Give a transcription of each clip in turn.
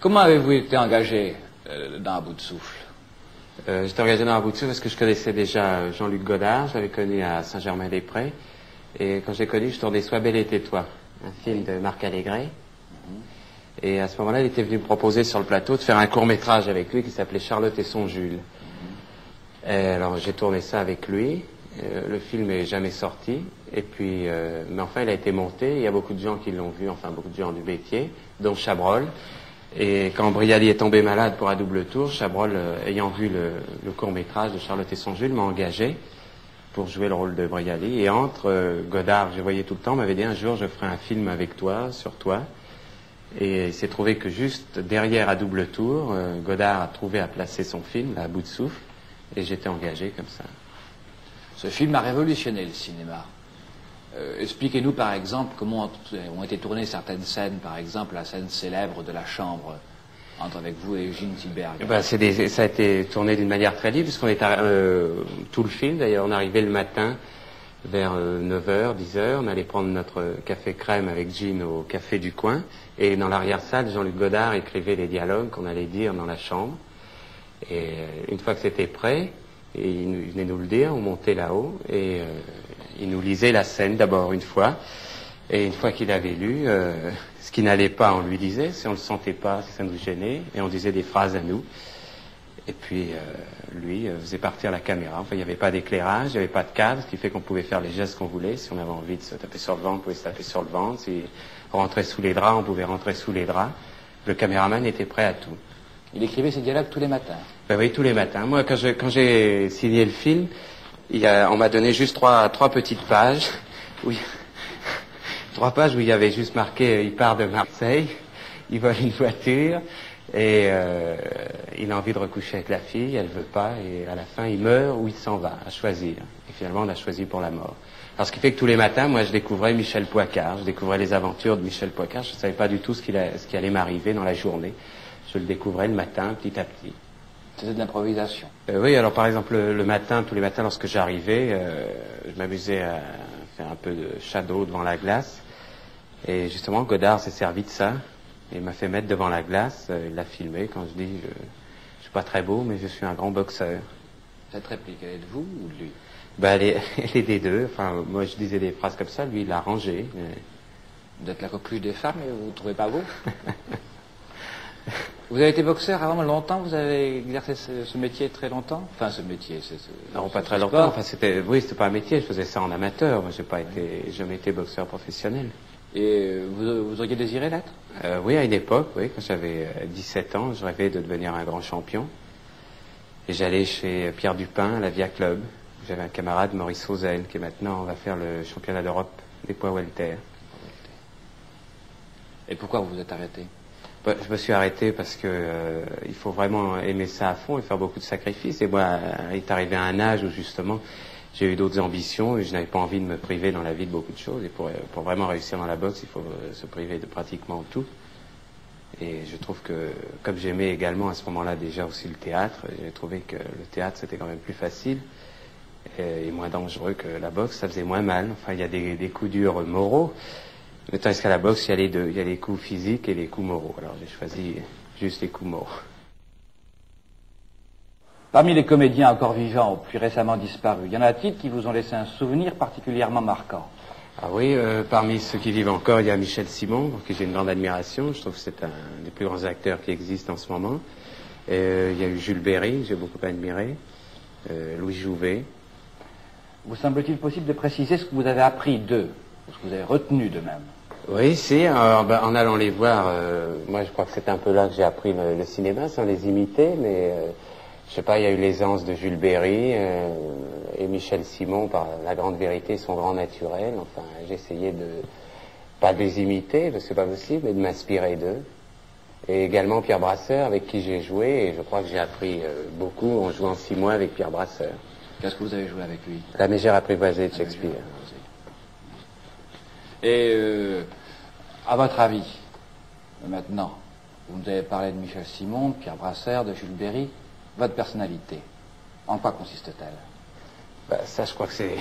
Comment avez-vous été engagé dans À bout de souffle? J'étais engagé dans À bout de souffle parce que je connaissais déjà Jean-Luc Godard, je l'avais connu à Saint-Germain-des-Prés. Et quand j'ai connu, je tournais Sois belle et tais-toi, un film de Marc Allégret. Et à ce moment-là, il était venu me proposer sur le plateau de faire un court-métrage avec lui qui s'appelait Charlotte et son Jules. Et alors j'ai tourné ça avec lui. Le film est jamais sorti. Et puis, mais enfin, il a été monté. Il y a beaucoup de gens qui l'ont vu, enfin beaucoup de gens du métier, dont Chabrol. Et quand Brialy est tombé malade pour À double tour, Chabrol, ayant vu le court-métrage de Charlotte et son Jules, m'a engagé pour jouer le rôle de Brialy. Et entre Godard, je voyais tout le temps, m'avait dit un jour je ferai un film avec toi, sur toi. Et il s'est trouvé que juste derrière À double tour, Godard a trouvé à placer son film, là, À bout de souffle, et j'étais engagé comme ça. Ce film a révolutionné le cinéma. Expliquez-nous par exemple comment ont été tournées certaines scènes, par exemple la scène célèbre de la chambre entre avec vous et Eugène Tilberg. Ben, ça a été tourné d'une manière très libre, puisqu'on est tout le film, d'ailleurs, on arrivait le matin vers 9h, 10h, on allait prendre notre café crème avec Jean au café du coin, et dans l'arrière-salle, Jean-Luc Godard écrivait les dialogues qu'on allait dire dans la chambre. Et une fois que c'était prêt, et il venait nous le dire, on montait là-haut, et il nous lisait la scène d'abord une fois, et une fois qu'il avait lu, ce qui n'allait pas, on lui disait, si on ne le sentait pas, si ça nous gênait, et on disait des phrases à nous. Et puis, lui faisait partir la caméra. Enfin, il n'y avait pas d'éclairage, il n'y avait pas de cadre, ce qui fait qu'on pouvait faire les gestes qu'on voulait. Si on avait envie de se taper sur le ventre, on pouvait se taper sur le ventre. Si on rentrait sous les draps, on pouvait rentrer sous les draps. Le caméraman était prêt à tout. Il écrivait ses dialogues tous les matins? Ben oui, tous les matins. Moi, quand j'ai signé le film, on m'a donné juste trois petites pages. Oui. 3 pages où il y avait juste marqué il part de Marseille, il vole une voiture, et il a envie de recoucher avec la fille, elle veut pas, et à la fin il meurt ou il s'en va, à choisir. Et finalement on a choisi pour la mort. Alors ce qui fait que tous les matins, moi je découvrais Michel Poicart, je découvrais les aventures de Michel Poicart, je ne savais pas du tout ce qui allait m'arriver dans la journée. Je le découvrais le matin, petit à petit. C'était de l'improvisation? Oui, alors par exemple le matin, tous les matins lorsque j'arrivais, je m'amusais à faire un peu de shadow devant la glace. Et justement, Godard s'est servi de ça. Il m'a fait mettre devant la glace. Il l'a filmé quand je dis je suis pas très beau, mais je suis un grand boxeur. Cette réplique, elle est de vous ou de lui? Ben, elle est des deux. Enfin, moi, je disais des phrases comme ça. Lui, il l'a rangé. Vous êtes la coqueluche des femmes et vous ne trouvez pas beau? Vous avez été boxeur avant longtemps? Vous avez exercé ce métier très longtemps? Enfin, ce métier, non, pas très longtemps. Enfin, c'était pas un métier. Je faisais ça en amateur. Moi, jamais été boxeur professionnel. Et vous auriez désiré l'être? Oui, à une époque, oui, quand j'avais 17 ans, je rêvais de devenir un grand champion. Et j'allais chez Pierre Dupin, à la Via Club. J'avais un camarade, Maurice Sauzel, qui maintenant va faire le championnat d'Europe des poids welter. Et pourquoi vous vous êtes arrêté? Je me suis arrêté parce que il faut vraiment aimer ça à fond et faire beaucoup de sacrifices. Et moi, il est arrivé à un âge où justement j'ai eu d'autres ambitions et je n'avais pas envie de me priver dans la vie de beaucoup de choses. Et pour vraiment réussir dans la boxe, il faut se priver de pratiquement tout. Et je trouve que, comme j'aimais également à ce moment-là déjà aussi le théâtre, j'ai trouvé que le théâtre c'était quand même plus facile et moins dangereux que la boxe. Ça faisait moins mal. Enfin, il y a des coups durs moraux. Mais tandis qu'à la boxe, il y a les deux. Il y a les coups physiques et les coups moraux. Alors j'ai choisi juste les coups moraux. Parmi les comédiens encore vivants ou plus récemment disparus, y en a-t-il qui vous ont laissé un souvenir particulièrement marquant? Ah oui, parmi ceux qui vivent encore, il y a Michel Simon, pour qui j'ai une grande admiration. Je trouve que c'est un des plus grands acteurs qui existent en ce moment. Il y a eu Jules Berry, j'ai beaucoup admiré. Louis Jouvet. Vous semble-t-il possible de préciser ce que vous avez appris d'eux, ce que vous avez retenu d'eux-mêmes? Oui, si, en allant les voir, moi je crois que c'est un peu là que j'ai appris le cinéma, sans les imiter, mais je sais pas, il y a eu l'aisance de Jules Berry et Michel Simon par La Grande Vérité, son grand naturel. Enfin, j'ai essayé de, pas de les imiter, parce que c'est pas possible, mais de m'inspirer d'eux. Et également Pierre Brasseur, avec qui j'ai joué, et je crois que j'ai appris beaucoup en jouant 6 mois avec Pierre Brasseur. Qu'est-ce que vous avez joué avec lui? La Mégère apprivoisée de Shakespeare. Et à votre avis, maintenant, vous nous avez parlé de Michel Simon, de Pierre Brasseur, de Jules Berry, votre personnalité, en quoi consiste-t-elle? Ça, je crois que c'est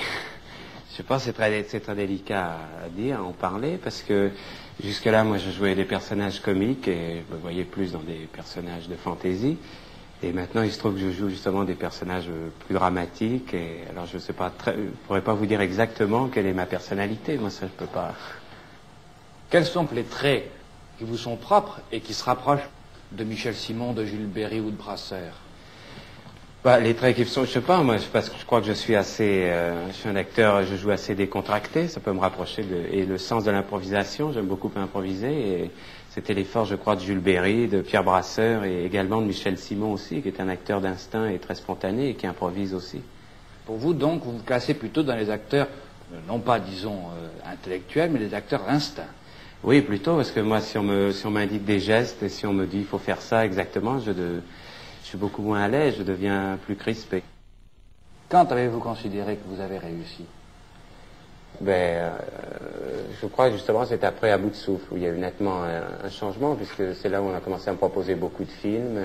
Je pense que c'est très délicat à dire, à en parler, parce que jusque-là, moi, je jouais des personnages comiques et je me voyais plus dans des personnages de fantaisie. Et maintenant, il se trouve que je joue justement des personnages plus dramatiques. Et alors, je sais pas, je pourrais pas vous dire exactement quelle est ma personnalité. Moi, ça, je peux pas. Quels sont les traits qui vous sont propres et qui se rapprochent de Michel Simon, de Jules Berry ou de Brasseur? Bah, les traits qui sont, je sais pas, moi, parce que je crois que je suis assez, je suis un acteur, je joue assez décontracté, ça peut me rapprocher et le sens de l'improvisation, j'aime beaucoup improviser, et c'était l'effort, je crois, de Jules Berry, de Pierre Brasseur, et également de Michel Simon aussi, qui est un acteur d'instinct et très spontané, et qui improvise aussi. Pour vous, donc, vous vous classez plutôt dans les acteurs, non pas, disons, intellectuels, mais les acteurs d'instinct. Oui, plutôt, parce que moi, si on m'indique des gestes, et si on me dit, il faut faire ça exactement, je suis beaucoup moins à l'aise, je deviens plus crispé. Quand avez-vous considéré que vous avez réussi? Je crois que justement c'est après À bout de souffle où il y a eu nettement un changement, puisque c'est là où on a commencé à me proposer beaucoup de films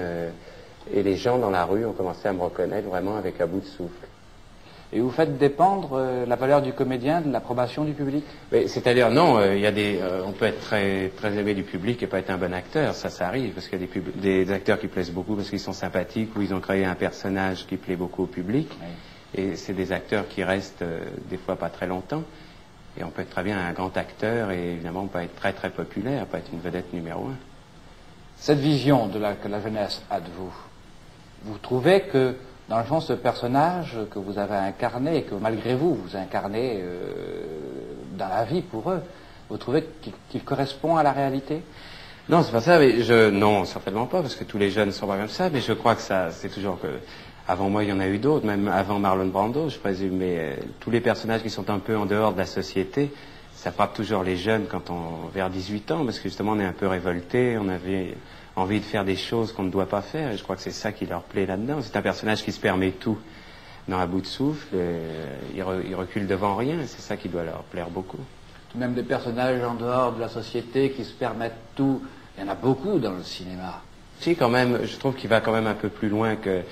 et les gens dans la rue ont commencé à me reconnaître vraiment avec À bout de souffle. Et vous faites dépendre la valeur du comédien de l'approbation du public? C'est-à-dire, non, il y a on peut être très, très aimé du public et pas être un bon acteur, ça arrive, parce qu'il y a des acteurs qui plaisent beaucoup parce qu'ils sont sympathiques ou ils ont créé un personnage qui plaît beaucoup au public. Oui. Et c'est des acteurs qui restent des fois pas très longtemps. Et on peut être très bien un grand acteur et évidemment on peut être très, très populaire, pas être une vedette numéro 1. Cette vision que la jeunesse a de vous, vous trouvez que dans le fond, ce personnage que vous avez incarné, et que malgré vous, vous incarnez dans la vie pour eux, vous trouvez qu'il correspond à la réalité? Non, c'est pas ça, mais non, certainement pas, parce que tous les jeunes sont pas comme ça, mais je crois que c'est toujours que, avant moi, il y en a eu d'autres, même avant Marlon Brando, je présume, mais tous les personnages qui sont un peu en dehors de la société, ça frappe toujours les jeunes vers 18 ans, parce que justement, on est un peu révoltés, on avait envie de faire des choses qu'on ne doit pas faire, et je crois que c'est ça qui leur plaît là-dedans. C'est un personnage qui se permet tout dans À bout de souffle, il recule devant rien, et c'est ça qui doit leur plaire beaucoup. Même des personnages en dehors de la société qui se permettent tout, il y en a beaucoup dans le cinéma. Si, quand même, je trouve qu'il va quand même un peu plus loin que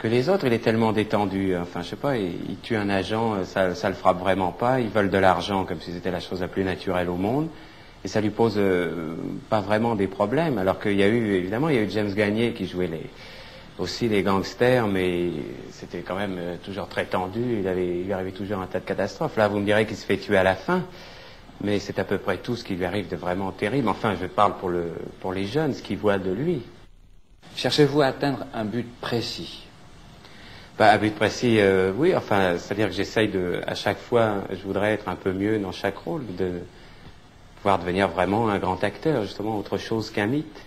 les autres, il est tellement détendu, enfin, je sais pas, il tue un agent, ça le frappe vraiment pas, ils veulent de l'argent comme si c'était la chose la plus naturelle au monde. Et ça lui pose pas vraiment des problèmes, alors qu'il y a eu, évidemment, il y a eu James Gagné qui jouait aussi les gangsters, mais c'était quand même toujours très tendu, il lui arrivait toujours un tas de catastrophes. Là, vous me direz qu'il se fait tuer à la fin, mais c'est à peu près tout ce qui lui arrive de vraiment terrible. Enfin, je parle pour les jeunes, ce qu'ils voient de lui. Cherchez-vous à atteindre un but précis? Un but précis, oui, enfin, c'est-à-dire que j'essaye à chaque fois, je voudrais être un peu mieux dans chaque rôle, pouvoir devenir vraiment un grand acteur, justement, autre chose qu'un mythe.